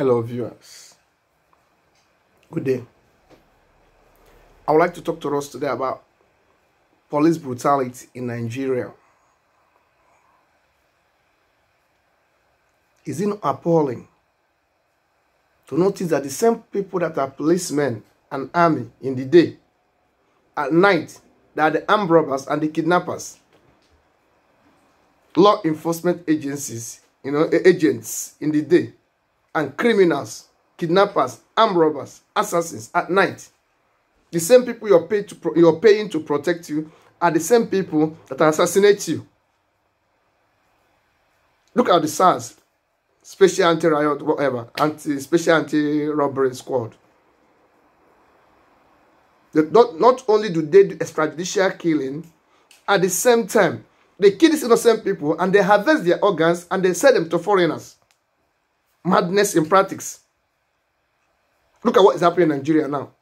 Hello viewers, good day. I would like to talk to us today about police brutality in Nigeria. Is it not appalling to notice that the same people that are policemen and army in the day, at night, they are the armed robbers and the kidnappers, law enforcement agencies, agents in the day, and criminals, kidnappers, armed robbers, assassins at night. The same people you're paying to protect you are the same people that assassinate you. Look at the SARS, Special Anti-Riot, whatever, Special Anti-Robbery Squad. Not only do they do extrajudicial killing, at the same time, they kill these innocent people and they harvest their organs and they sell them to foreigners. Madness in practice. Look at what is happening in Nigeria now.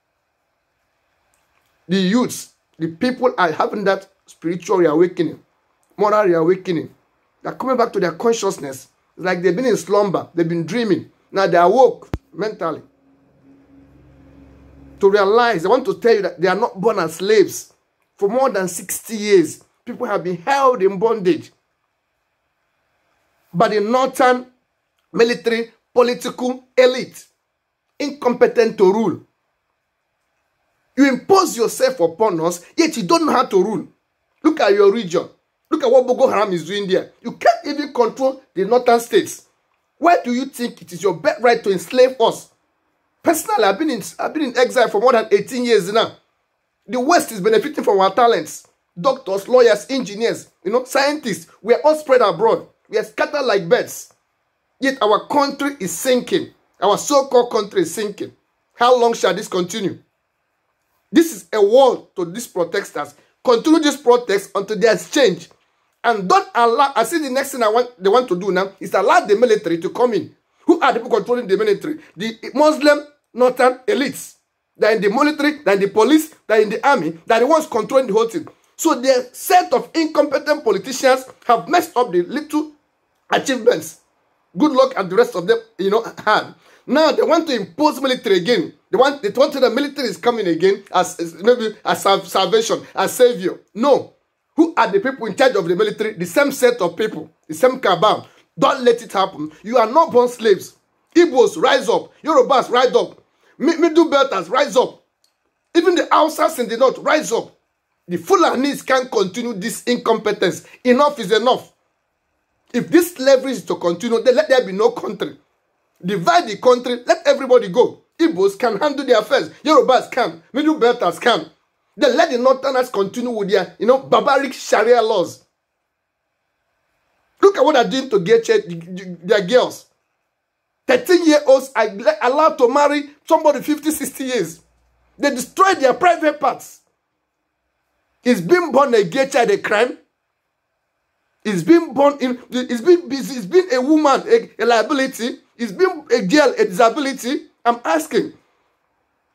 The youths, the people are having that spiritual reawakening, moral reawakening. They're coming back to their consciousness. It's like they've been in slumber, they've been dreaming. Now they are woke mentally. To realize, they want to tell you that they are not born as slaves. For more than 60 years, people have been held in bondage by the northern military, political elite, incompetent to rule. You impose yourself upon us, yet you don't know how to rule. Look at your region. Look at what Boko Haram is doing there. You can't even control the northern states. Why do you think it is your birthright to enslave us? Personally, I've been in exile for more than 18 years now. The West is benefiting from our talents. Doctors, lawyers, engineers, scientists. We are all spread abroad. We are scattered like birds. Yet our country is sinking. Our so-called country is sinking. How long shall this continue? This is a warn to these protesters. Continue this protest until there's change. And don't allow, I see the next thing they want to do now is allow the military to come in. Who are the people controlling the military? The Muslim northern elites. They're in the military, they're in the police, they're in the army. They're the ones controlling the whole thing. So the set of incompetent politicians have messed up the little achievements. Good luck and the rest of them, had. Now they want to impose military again. They want the military is coming again as maybe as salvation, as savior. No. Who are the people in charge of the military? The same set of people, the same cabal. Don't let it happen. You are not born slaves. Igbos, rise up. Yorubas, rise up. Middle Belters, rise up. Even the Hausas in the north, rise up. The Fulanis can't continue this incompetence. Enough is enough. If this slavery is to continue, then let there be no country. Divide the country, let everybody go. Igbos can handle their affairs. Yorubas can. Middle Belters can. Then let the Northerners continue with their, barbaric Sharia laws. Look at what they're doing to get their girls. 13-year-olds are allowed to marry somebody 50, 60 years. They destroy their private parts. Is being born a gay child a crime? Is being born in, is being a woman a liability? Is being a girl a disability? I'm asking.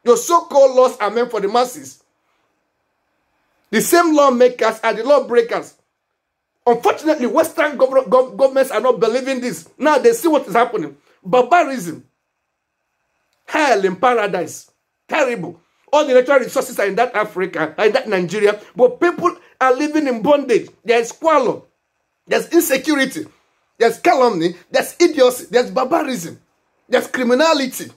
Your so-called laws are meant for the masses. The same lawmakers are the lawbreakers. Unfortunately, Western governments are not believing this. Now they see what is happening. Barbarism. Hell in paradise. Terrible. All the natural resources are in that Africa, are in that Nigeria. But people are living in bondage. There is squalor. There's insecurity. There's calumny. There's idiocy. There's barbarism. There's criminality.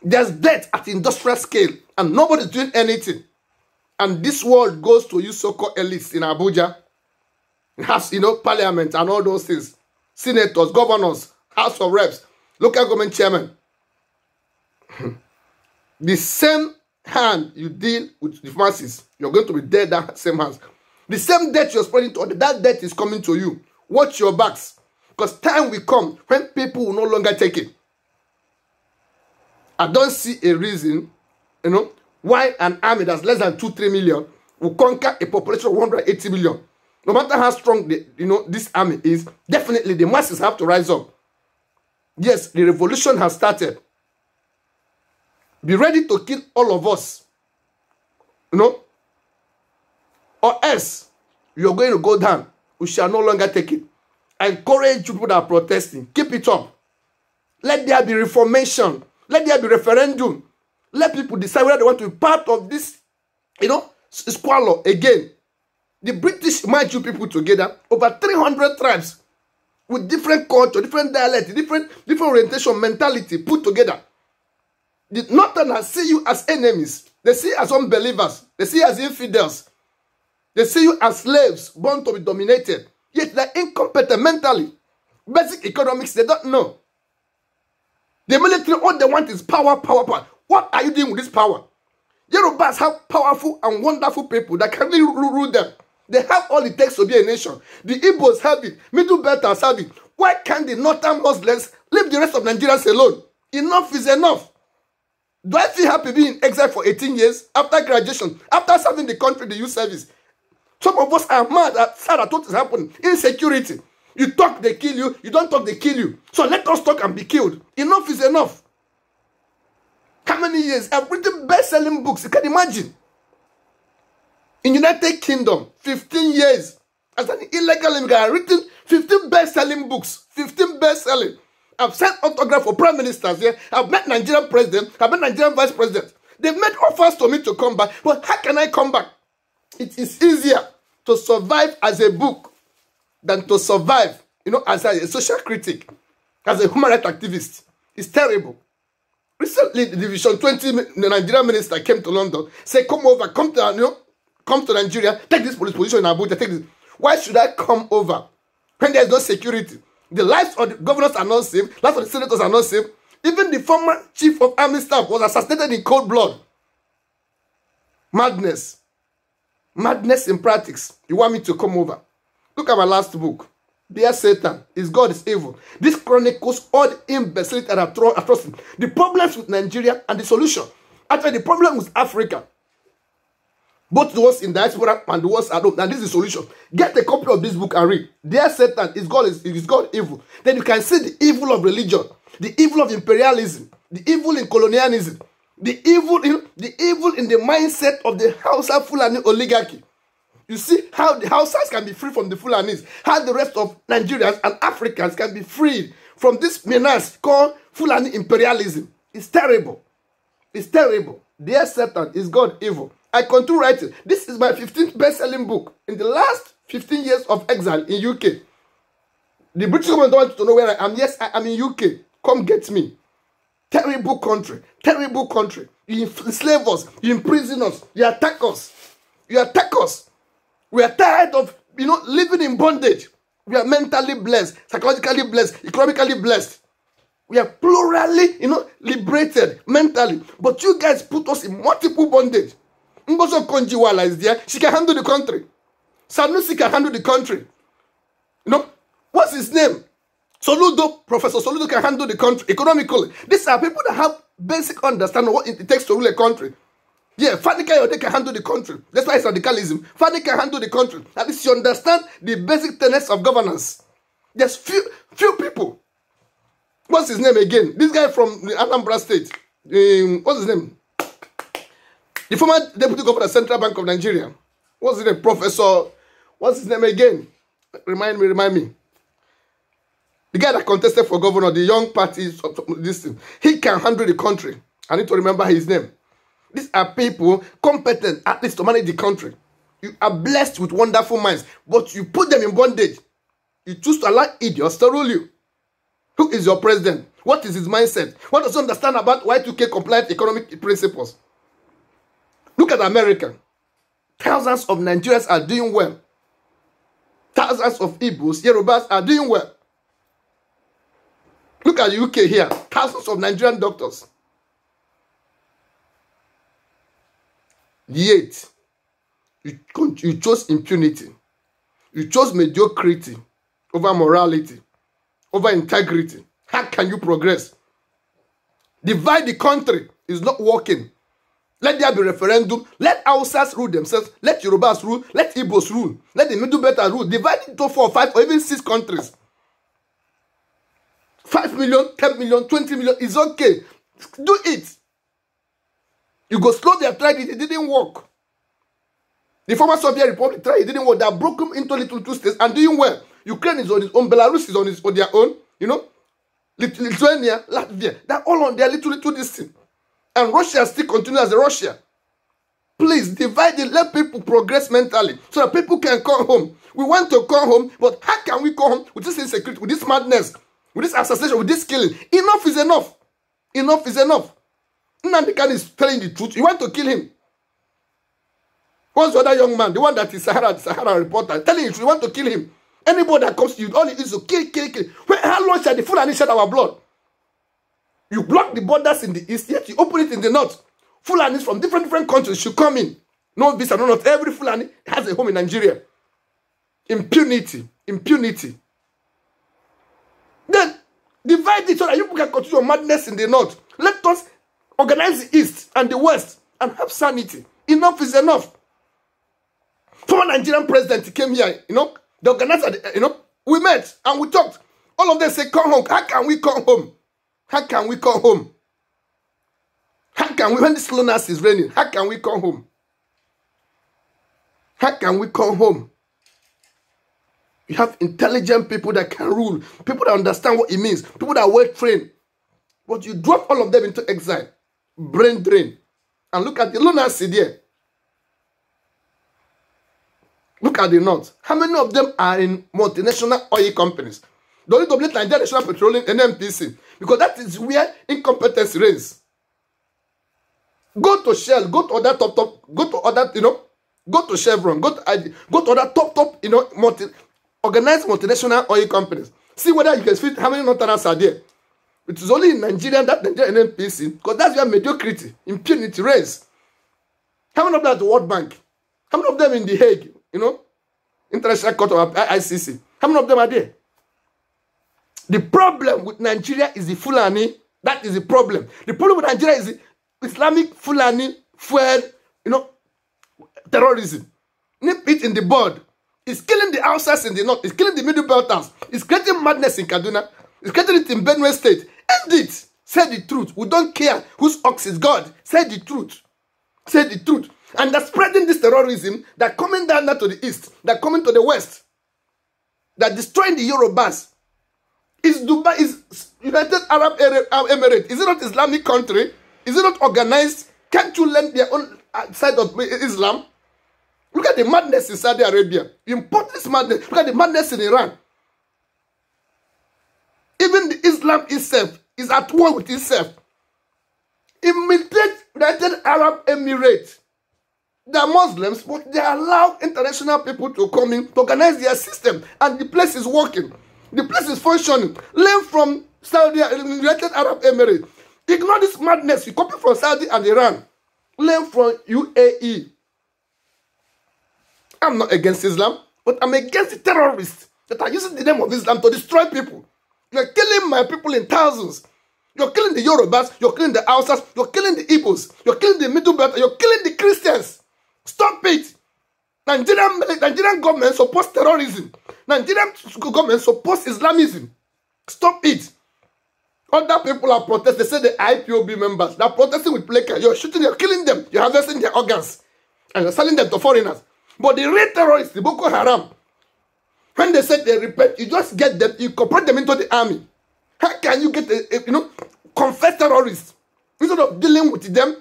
There's death at industrial scale. And nobody's doing anything. And this world goes to you so-called elites in Abuja. It has, parliament and all those things. Senators, governors, House of Reps, local government chairman. The same hand you deal with the masses, you're going to be dead that same hands. The same debt you're spreading to others, that debt is coming to you. Watch your backs. Because time will come when people will no longer take it. I don't see a reason, why an army that's less than 2-3 million will conquer a population of 180 million. No matter how strong this army is, definitely the masses have to rise up. Yes, the revolution has started. Be ready to kill all of us. Or else, you're going to go down. We shall no longer take it. I encourage people that are protesting. Keep it up. Let there be reformation. Let there be referendum. Let people decide whether they want to be part of this, squalor again. The British merged you people together, over 300 tribes with different culture, different dialect, different orientation, mentality put together. The Northerners see you as enemies. They see you as unbelievers. They see you as infidels. They see you as slaves born to be dominated. Yet they're incompetent mentally. Basic economics, they don't know. The military, all they want is power, power, power. What are you doing with this power? Yorubas have powerful and wonderful people that can really rule them. They have all it takes to be a nation. The Igbos have it. Middle Belters have it. Why can't the Northern Muslims leave the rest of Nigerians alone? Enough is enough. Do I feel happy being in exile for 18 years after graduation, after serving the country, the youth service? Some of us are mad at sad at what is happening. Insecurity. You talk, they kill you. You don't talk, they kill you. So let us talk and be killed. Enough is enough. How many years? I've written best-selling books. You can imagine. In United Kingdom, 15 years. As an illegal immigrant, I've written 15 best-selling books. 15 best-selling. I've sent autograph for prime ministers here. I've met Nigerian president. I've met Nigerian vice president. They've made offers to me to come back. But how can I come back? It is easier to survive as a book than to survive, as a social critic, as a human rights activist. It's terrible. Recently, the Division 20 the Nigerian minister came to London, said, come over, come to Nigeria, take this police position in Abuja, take this. Why should I come over when there's no security? The lives of the governors are not safe, lives of the senators are not safe. Even the former chief of army staff was assassinated in cold blood. Madness. Madness in practice. You want me to come over? Look at my last book. Dear Satan, is God is evil. This chronicles all the imbecility and atrocity. The problems with Nigeria and the solution. Actually, the problem with Africa. Both the ones in diaspora and the ones at home. And this is the solution. Get a copy of this book and read. Dear Satan, is God evil? Then you can see the evil of religion, the evil of imperialism, the evil in colonialism, the evil in the mindset of the Hausa Fulani oligarchy. You see how the Hausas can be free from the Fulanis, how the rest of Nigerians and Africans can be freed from this menace called Fulani imperialism. It's terrible. It's terrible. Dear Satan, is God evil? I continue writing. This is my 15th best-selling book in the last 15 years of exile in UK. The British government don't want to know where I am. Yes, I am in UK. Come get me. Terrible country. Terrible country. You enslave us. You imprison us. You attack us. You attack us. We are tired of, living in bondage. We are mentally blessed, psychologically blessed, economically blessed. We are plurally, liberated mentally. But you guys put us in multiple bondage. Mboso Konjiwala is there. She can handle the country. Sanusi can handle the country. What's his name? Soludo, Professor Soludo can handle the country economically. These are people that have basic understanding of what it takes to rule a country. Yeah, Fani Kayode can handle the country. That's why it's radicalism. Fani can handle the country. At least you understand the basic tenets of governance. There's few people. What's his name again? This guy from the Anambra State. What's his name? The former deputy governor of the Central Bank of Nigeria. What's his name? Professor. What's his name again? Remind me. The guy that contested for governor, the young party, this thing. He can handle the country. I need to remember his name. These are people competent, at least, to manage the country. You are blessed with wonderful minds, but you put them in bondage. You choose to allow idiots to rule you. Who is your president? What is his mindset? What does he understand about Y2K compliant economic principles? Look at America. Thousands of Nigerians are doing well. Thousands of Igbos, Yorubas are doing well. Look at the UK here. Thousands of Nigerian doctors. Yet, you chose impunity. You chose mediocrity over morality, over integrity. How can you progress? Divide the country is not working. Let there be referendum. Let Hausas rule themselves. Let Yorubas rule. Let Igbos rule. Let the Middle Belt rule. Divide it into 4, 5, or even 6 countries. 5 million, 10 million, 20 million is okay. Do it. Yugoslavia tried it didn't work. The former Soviet Republic tried it didn't work. They are broken into little 2 states and doing well. Ukraine is on its own. Belarus is on their own. Lithuania, Latvia. They're all on their little this thing. And Russia still continues as a Russia. Please divide it. Let people progress mentally so that people can come home. We want to come home, but how can we come home with this insecurity, with this madness, with this assassination, with this killing? Enough is enough. Enough is enough. Nnamdi Kanu is telling the truth. You want to kill him. What's the other young man, the one that is Sahara reporter, telling you you want to kill him? Anybody that comes to you, all it is to kill. How long shall the Fulani shed our blood? You block the borders in the east, yet you open it in the north. Fulanis from different countries should come in. No visa, no, not every Fulani has a home in Nigeria. Impunity. Then divide it so that you can continue your madness in the north. Let us organize the east and the west and have sanity. Enough is enough. Former Nigerian president came here, the organizer, we met and we talked. All of them say, come home. How can we come home? How can we come home? How can we, when the slowness is raining, how can we come home? How can we come home? You have intelligent people that can rule, people that understand what it means, people that are well trained. But you drop all of them into exile, brain drain. And look at the lunacy there. Look at the north. How many of them are in multinational oil companies? Don't need to blame Nigeria National Petroleum and NPC, because that is where incompetence reigns. Go to Shell, go to other top, go to other, go to Chevron, go to other top, organized multinational oil companies. See whether you can fit how many Northerners are there. It is only in Nigeria that Nigerian NPC, because that's where mediocrity, impunity reigns. How many of them at the World Bank? How many of them in The Hague? International Court of ICC. How many of them are there? The problem with Nigeria is the Fulani. That is the problem. The problem with Nigeria is the Islamic Fulani fuel, terrorism. Nip it in the bud. It's killing the outsiders in the north. It's killing the middle belters. It's creating madness in Kaduna. It's creating it in Benue State. End it. Say the truth. We don't care whose ox is God. Say the truth. Say the truth. And they're spreading this terrorism. They're coming down to the east. They're coming to the west. They're destroying the Yorubas. Is Dubai, is United Arab Emirates, is it not Islamic country? Is it not organized? Can't you learn their own side of Islam? Look at the madness in Saudi Arabia. You import this madness. Look at the madness in Iran. Even the Islam itself is at war with itself. Imitate United Arab Emirates. They are Muslims, but they allow international people to come in to organize their system, and the place is working. The place is functioning. Learn from Saudi, United Arab Emirates. Ignore this madness. You copy from Saudi and Iran. Learn from UAE. I'm not against Islam, but I'm against the terrorists that are using the name of Islam to destroy people. You're killing my people in thousands. You're killing the Yorubas. You're killing the Hausas. You're killing the Igbos. You're killing the Middle Belt. You're killing the Christians. Stop it. Nigerian government supports terrorism. Nigerian government supports Islamism. Stop it. Other people are protesting. They say the IPOB members. They're protesting with placard. You're shooting, you're killing them. You're harvesting their organs. And you're selling them to foreigners. But the real terrorists, the Boko Haram, when they say they repent, you just get them, you incorporate them into the army. How can you get confessed terrorists? Instead of dealing with them,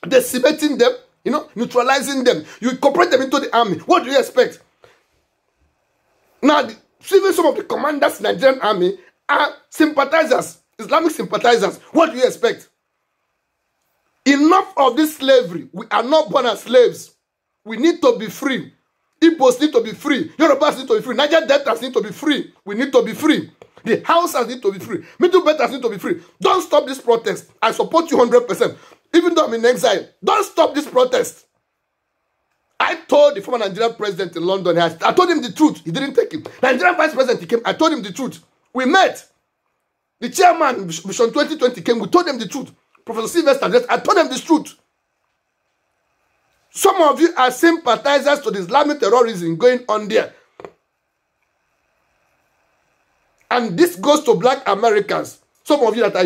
decimating them, neutralizing them, you incorporate them into the army. What do you expect? Now, even some of the commanders in the Nigerian army are sympathizers, Islamic sympathizers. What do you expect? Enough of this slavery. We are not born as slaves. We need to be free. Igbos need to be free. Yorubas need to be free. Niger Deltas need to be free. We need to be free. The Hausas need to be free. Middle Belters need to be free. Don't stop this protest. I support you 100%. Even though I'm in exile, don't stop this protest. I told the former Nigerian president in London, I told him the truth. He didn't take it. Nigerian vice president, he came. I told him the truth. We met. The chairman, Vision 2020 came. We told him the truth. Professor Sylvester, I told him the truth. Some of you are sympathizers to the Islamic terrorism going on there. And this goes to black Americans. Some of you that are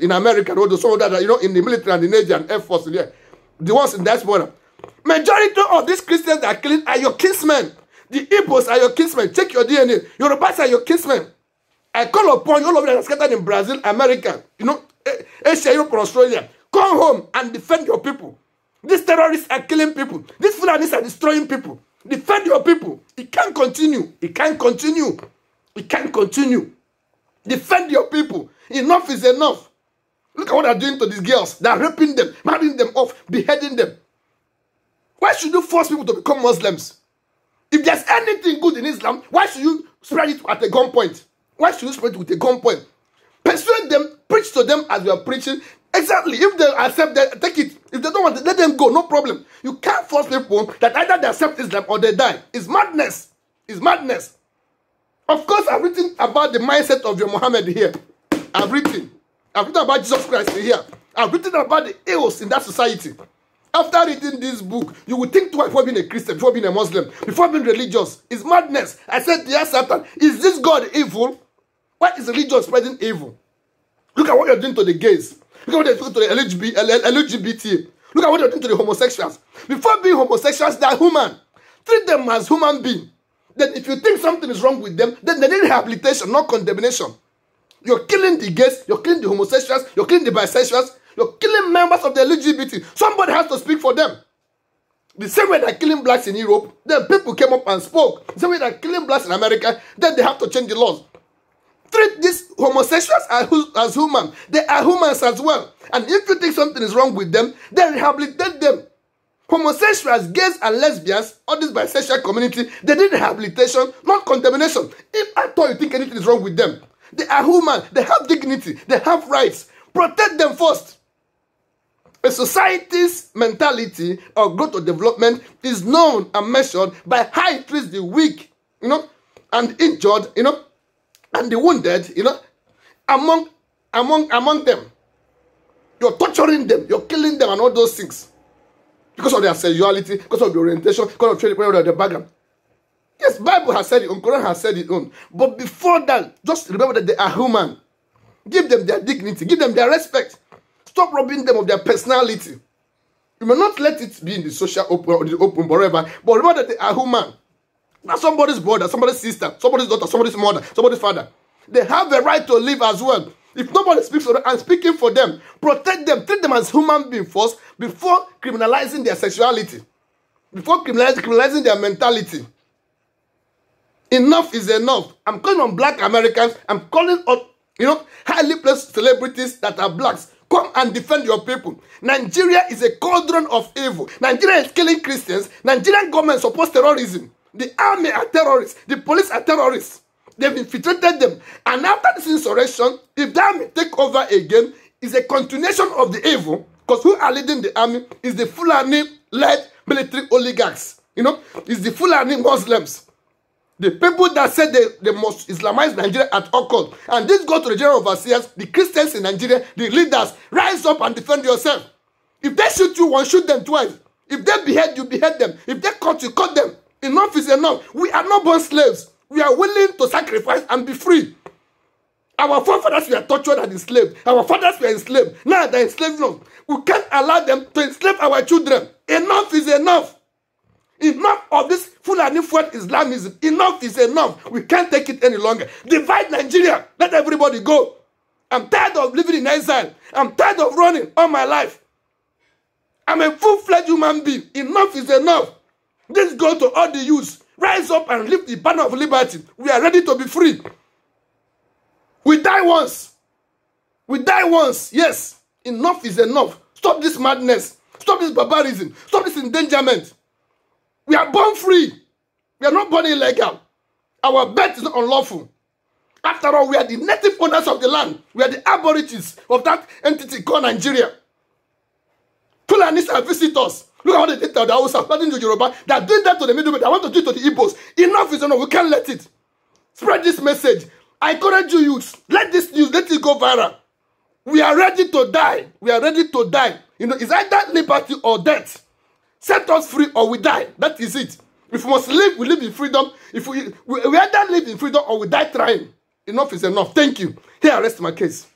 in America, some of that are in the military and the Navy and Air Force, yeah, the ones in diaspora. Majority of these Christians that are killing are your kinsmen. The Igbos are your kinsmen. Check your DNA. Yorubas are your kinsmen. I call upon you, all of you that are scattered in Brazil, America, Asia, Europe, Australia. Come home and defend your people. These terrorists are killing people. These Fulanis are destroying people. Defend your people. It can't continue. It can't continue. It can't continue. Defend your people. Enough is enough. Look at what they're doing to these girls. They're raping them, marrying them off, beheading them. Why should you force people to become Muslims? If there's anything good in Islam, why should you spread it at a gunpoint? Why should you spread it with a gunpoint? Persuade them, preach to them as you are preaching. Exactly. If they accept that, take it. If they don't want to, let them go. No problem. You can't force people that either they accept Islam or they die. It's madness. It's madness. Of course, I've written about the mindset of your Muhammad here. I've written about Jesus Christ here. I've written about the ills in that society. After reading this book, you will think twice before being a Christian, before being a Muslim, before being religious. It's madness. I said, dear Satan, is this God evil? Why is religion spreading evil? Look at what you're doing to the gays. Look at what you're doing to the LGBT. Look at what you're doing to the homosexuals. Before being homosexuals, they are human. Treat them as human beings. Then if you think something is wrong with them, then they need rehabilitation, not condemnation. You're killing the gays, you're killing the homosexuals, you're killing the bisexuals, you're killing members of the LGBT. Somebody has to speak for them. The same way they're killing blacks in Europe, then people came up and spoke. The same way they're killing blacks in America, then they have to change the laws. Treat these homosexuals as human. They are humans as well. And if you think something is wrong with them, then rehabilitate them. Homosexuals, gays, and lesbians, all this bisexual community, they need rehabilitation, not condemnation. If I thought you think anything is wrong with them, they are human, they have dignity, they have rights. Protect them first. A society's mentality of growth or development is known and measured by how it treats the weak, and injured, and the wounded, among them. You're torturing them, you're killing them and all those things. Because of their sexuality, because of their orientation, because of their background. Yes, Bible has said it, Quran has said it on. But before that, just remember that they are human. Give them their dignity, give them their respect. Stop robbing them of their personality. You may not let it be in the social open or the open wherever, but remember that they are human. Now somebody's brother, somebody's sister, somebody's daughter, somebody's mother, somebody's father. They have a right to live as well. If nobody speaks for them, I'm speaking for them. Protect them, treat them as human beings first before criminalizing their sexuality. Before criminalizing their mentality. Enough is enough. I'm calling on black Americans. I'm calling on, highly placed celebrities that are blacks. Come and defend your people. Nigeria is a cauldron of evil. Nigeria is killing Christians. Nigerian government supports terrorism. The army are terrorists. The police are terrorists. They've infiltrated them. And after this insurrection, if the army take over again, it's a continuation of the evil. Because who are leading the army is the Fulani-led military oligarchs. It's the Fulani Muslims. The people that said they must Islamize Nigeria at all costs. And this go to the general overseers, the Christians in Nigeria, the leaders. Rise up and defend yourself. If they shoot you once, shoot them twice. If they behead you, behead them. If they cut you, cut them. Enough is enough. We are not born slaves. We are willing to sacrifice and be free. Our forefathers were tortured and enslaved. Our fathers were enslaved. Now they're enslaved us. We can't allow them to enslave our children. Enough is enough. Enough of this Fulani-fueled Islamism. Enough is enough. We can't take it any longer. Divide Nigeria. Let everybody go. I'm tired of living in exile. I'm tired of running all my life. I'm a full-fledged human being. Enough is enough. This goes to all the youths. Rise up and lift the banner of liberty. We are ready to be free. We die once. We die once. Yes. Enough is enough. Stop this madness. Stop this barbarism. Stop this endangerment. We are born free. We are not born illegal. Our birth is not unlawful. After all, we are the native owners of the land. We are the aborigines of that entity called Nigeria. Fulanis are visitors. Look at how they did to the Hausa, according to Yoruba. They are doing that to the Middle Belt. I want to do it to the Igbos. Enough is enough. We can't let it. Spread this message. I encourage you youths. Let this news, let it go viral. We are ready to die. We are ready to die. It's either liberty or death. Set us free or we die. That is it. If we must live, we live in freedom. If we either live in freedom or we die trying. Enough is enough. Thank you. Here I rest my case.